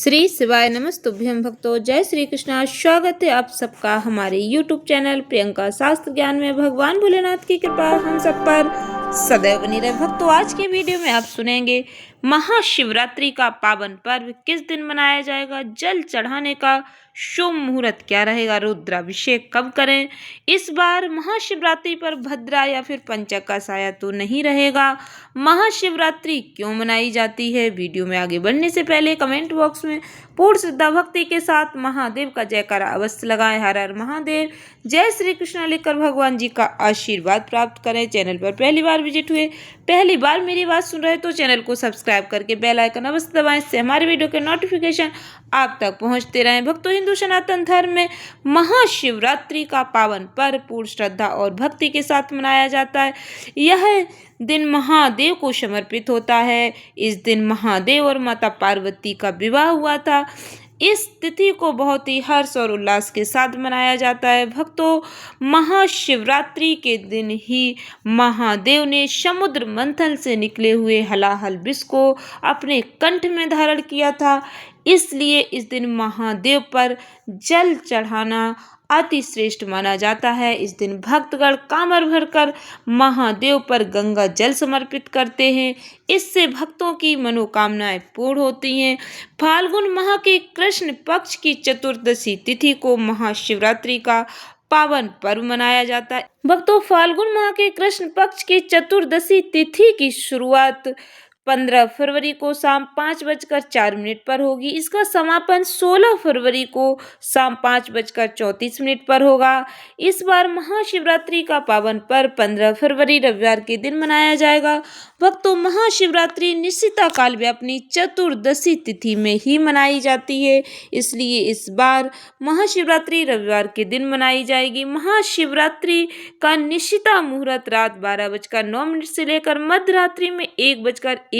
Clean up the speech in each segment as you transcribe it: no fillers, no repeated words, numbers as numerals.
श्री शिवाय नमस्तुभ्यं भक्तों। जय श्री कृष्णा। स्वागत है आप सबका हमारे YouTube चैनल प्रियंका शास्त्र ज्ञान में। भगवान भोलेनाथ की कृपा हम सब पर सदैव बनी रहे। भक्तों, आज के वीडियो में आप सुनेंगे महाशिवरात्रि का पावन पर्व किस दिन मनाया जाएगा, जल चढ़ाने का शुभ मुहूर्त क्या रहेगा, रुद्राभिषेक कब करें, इस बार महाशिवरात्रि पर भद्रा या फिर पंचक का साया तो नहीं रहेगा, महाशिवरात्रि क्यों मनाई जाती है। वीडियो में आगे बढ़ने से पहले कमेंट बॉक्स में पूर्ण श्रद्धा भक्ति के साथ महादेव का जयकारा अवश्य लगाएं। हर हर महादेव, जय श्री कृष्ण लिखकर भगवान जी का आशीर्वाद प्राप्त करें। चैनल पर पहली बार विजिट हुए, पहली बार मेरी बात सुन रहे तो चैनल को सब्सक्राइब करके बेल आइकन अवश्य दबाएं, इससे हमारे वीडियो के नोटिफिकेशन आप तक पहुंचते रहें। भक्तों, हिंदू सनातन धर्म में महाशिवरात्रि का पावन पर्व पूर्ण श्रद्धा और भक्ति के साथ मनाया जाता है। यह दिन महादेव को समर्पित होता है। इस दिन महादेव और माता पार्वती का विवाह हुआ था। इस तिथि को बहुत ही हर्ष और उल्लास के साथ मनाया जाता है। भक्तों, महाशिवरात्रि के दिन ही महादेव ने समुद्र मंथन से निकले हुए हलाहल विष को अपने कंठ में धारण किया था। इसलिए इस दिन महादेव पर जल चढ़ाना अति श्रेष्ठ माना जाता है। इस दिन भक्तगण कांवर भरकर महादेव पर गंगा जल समर्पित करते हैं। इससे भक्तों की मनोकामनाएं पूर्ण होती हैं। फाल्गुन माह के कृष्ण पक्ष की चतुर्दशी तिथि को महाशिवरात्रि का पावन पर्व मनाया जाता है। भक्तों, फाल्गुन माह के कृष्ण पक्ष की चतुर्दशी तिथि की शुरुआत 15 फरवरी को शाम 5:04 पर होगी। इसका समापन 16 फरवरी को शाम 5:34 पर होगा। इस बार महाशिवरात्रि का पावन पर्व 15 फरवरी रविवार के दिन मनाया जाएगा। भक्तों, महाशिवरात्रि निश्चिता काल में अपनी चतुर्दशी तिथि में ही मनाई जाती है, इसलिए इस बार महाशिवरात्रि रविवार के दिन मनाई जाएगी। महाशिवरात्रि का निश्चिता मुहूर्त रात 12:09 से लेकर मध्य रात्रि में 1:01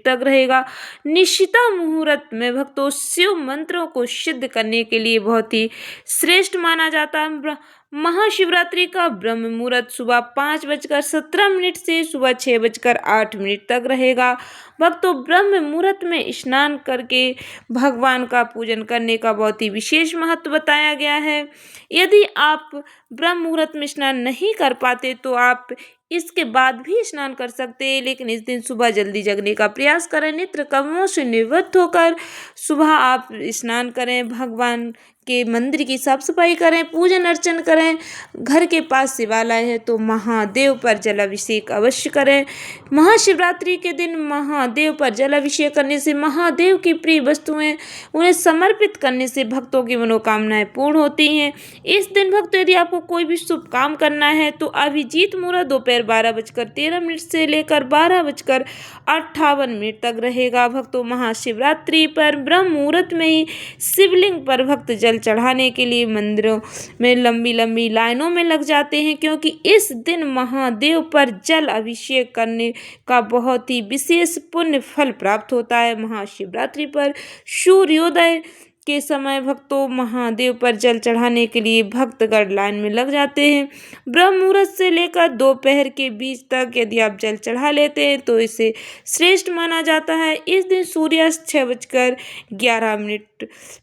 तक रहेगा। निश्चिता मुहूर्त में भक्तों शिव मंत्रों को सिद्ध करने के लिए बहुत ही श्रेष्ठ माना जाता है। महाशिवरात्रि का ब्रह्म मुहूर्त सुबह 5:17 से सुबह 6:08 तक रहेगा। भक्तों, ब्रह्म मुहूर्त में स्नान करके भगवान का पूजन करने का बहुत ही विशेष महत्व बताया गया है। यदि आप ब्रह्म मुहूर्त में स्नान नहीं कर पाते तो आप इसके बाद भी स्नान कर सकते हैं, लेकिन इस दिन सुबह जल्दी जगने का प्रयास करें। नित्य कर्मों से निवृत्त होकर सुबह आप स्नान करें, भगवान के मंदिर की साफ सफाई करें, पूजन अर्चन करें। घर के पास शिवालय है तो महादेव पर जलाभिषेक अवश्य करें। महाशिवरात्रि के दिन महादेव पर जलाभिषेक करने से महादेव की प्रिय वस्तुएं उन्हें समर्पित करने से भक्तों की मनोकामनाएं पूर्ण होती हैं। इस दिन भक्तों, यदि आपको कोई भी शुभ काम करना है तो अभिजीत मुहूर्त दोपहर 12:13 से लेकर 12:58 तक रहेगा। भक्तों, महाशिवरात्रि पर ब्रह्म मुहूर्त में ही शिवलिंग पर भक्त जल चढ़ाने के लिए मंदिरों में लंबी लंबी लाइनों में लग जाते हैं, क्योंकि इस दिन महादेव पर जल अभिषेक करने का बहुत ही विशेष पुण्य फल प्राप्त होता है। महाशिवरात्रि पर सूर्योदय के समय भक्तों महादेव पर जल चढ़ाने के लिए भक्तगण लाइन में लग जाते हैं। ब्रह्म मुहूर्त से लेकर दोपहर के बीच तक यदि आप जल चढ़ा लेते हैं तो इसे श्रेष्ठ माना जाता है। इस दिन सूर्यास्त 6:11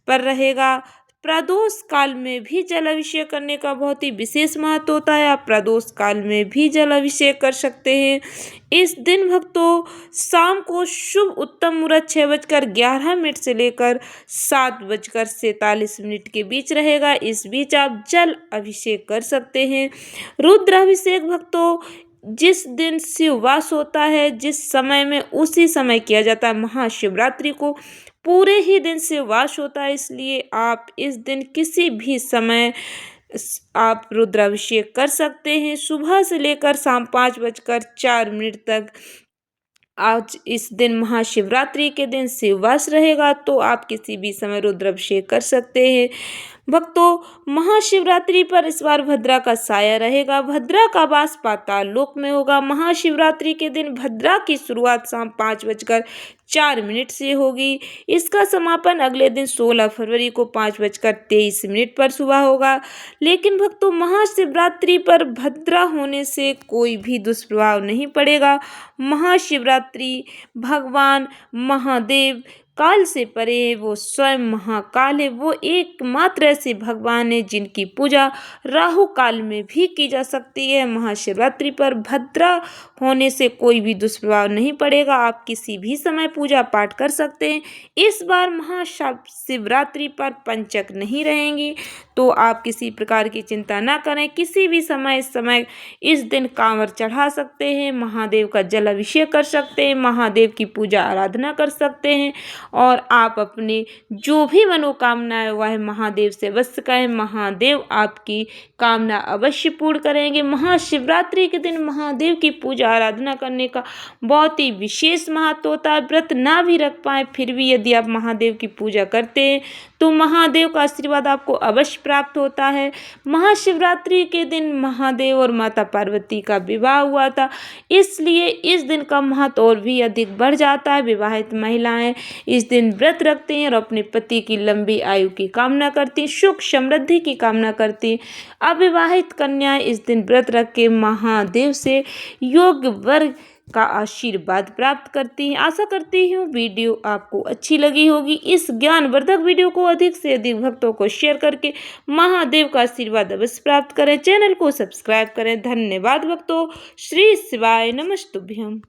पर रहेगा। प्रदोष काल में भी जल अभिषेक करने का बहुत ही विशेष महत्व होता है। आप प्रदोष काल में भी जल अभिषेक कर सकते हैं। इस दिन भक्तों शाम को शुभ उत्तम मुहूर्त 6:11 से लेकर 7:47 के बीच रहेगा। इस बीच आप जल अभिषेक कर सकते हैं। रुद्राभिषेक भक्तों जिस दिन शिववास होता है, जिस समय में उसी समय किया जाता है। महाशिवरात्रि को पूरे ही दिन शिववास होता है, इसलिए आप इस दिन किसी भी समय आप रुद्राभिषेक कर सकते हैं। सुबह से लेकर शाम 5:04 तक आज इस दिन महाशिवरात्रि के दिन शिववास रहेगा, तो आप किसी भी समय रुद्राभिषेक कर सकते हैं। भक्तों, महाशिवरात्रि पर इस बार भद्रा का साया रहेगा। भद्रा का वास पाताल लोक में होगा। महाशिवरात्रि के दिन भद्रा की शुरुआत शाम 5:04 से होगी। इसका समापन अगले दिन 16 फरवरी को 5:23 पर सुबह होगा। लेकिन भक्तों, महाशिवरात्रि पर भद्रा होने से कोई भी दुष्प्रभाव नहीं पड़ेगा। महाशिवरात्रि भगवान महादेव काल से परे है, वो स्वयं महाकाल है। वो एकमात्र ऐसे भगवान है जिनकी पूजा राहु काल में भी की जा सकती है। महाशिवरात्रि पर भद्रा होने से कोई भी दुष्प्रभाव नहीं पड़ेगा। आप किसी भी समय पूजा पाठ कर सकते हैं। इस बार महाशिवरात्रि पर पंचक नहीं रहेंगी, तो आप किसी प्रकार की चिंता ना करें। किसी भी समय इस दिन कांवर चढ़ा सकते हैं, महादेव का जल अभिषेक कर सकते हैं, महादेव की पूजा आराधना कर सकते हैं और आप अपने जो भी मनोकामनाएं वह महादेव से अवश्य कहें। महादेव आपकी कामना अवश्य पूर्ण करेंगे। महाशिवरात्रि के दिन महादेव की पूजा आराधना करने का बहुत ही विशेष महत्व होता है। व्रत ना भी रख पाए फिर भी यदि आप महादेव की पूजा करते हैं तो महादेव का आशीर्वाद आपको अवश्य प्राप्त होता है। महाशिवरात्रि के दिन महादेव और माता पार्वती का विवाह हुआ था, इसलिए इस दिन का महत्व और भी अधिक बढ़ जाता है। विवाहित महिलाएं इस दिन व्रत रखती हैं और अपने पति की लंबी आयु की कामना करती हैं, सुख समृद्धि की कामना करती हैं। अविवाहित कन्याएं इस दिन व्रत रख के महादेव से योग्य वर का आशीर्वाद प्राप्त करती हैं। आशा करती हूँ वीडियो आपको अच्छी लगी होगी। इस ज्ञानवर्धक वीडियो को अधिक से अधिक भक्तों को शेयर करके महादेव का आशीर्वाद अवश्य प्राप्त करें। चैनल को सब्सक्राइब करें। धन्यवाद भक्तों। श्री शिवाय नमस्तुभ्यम।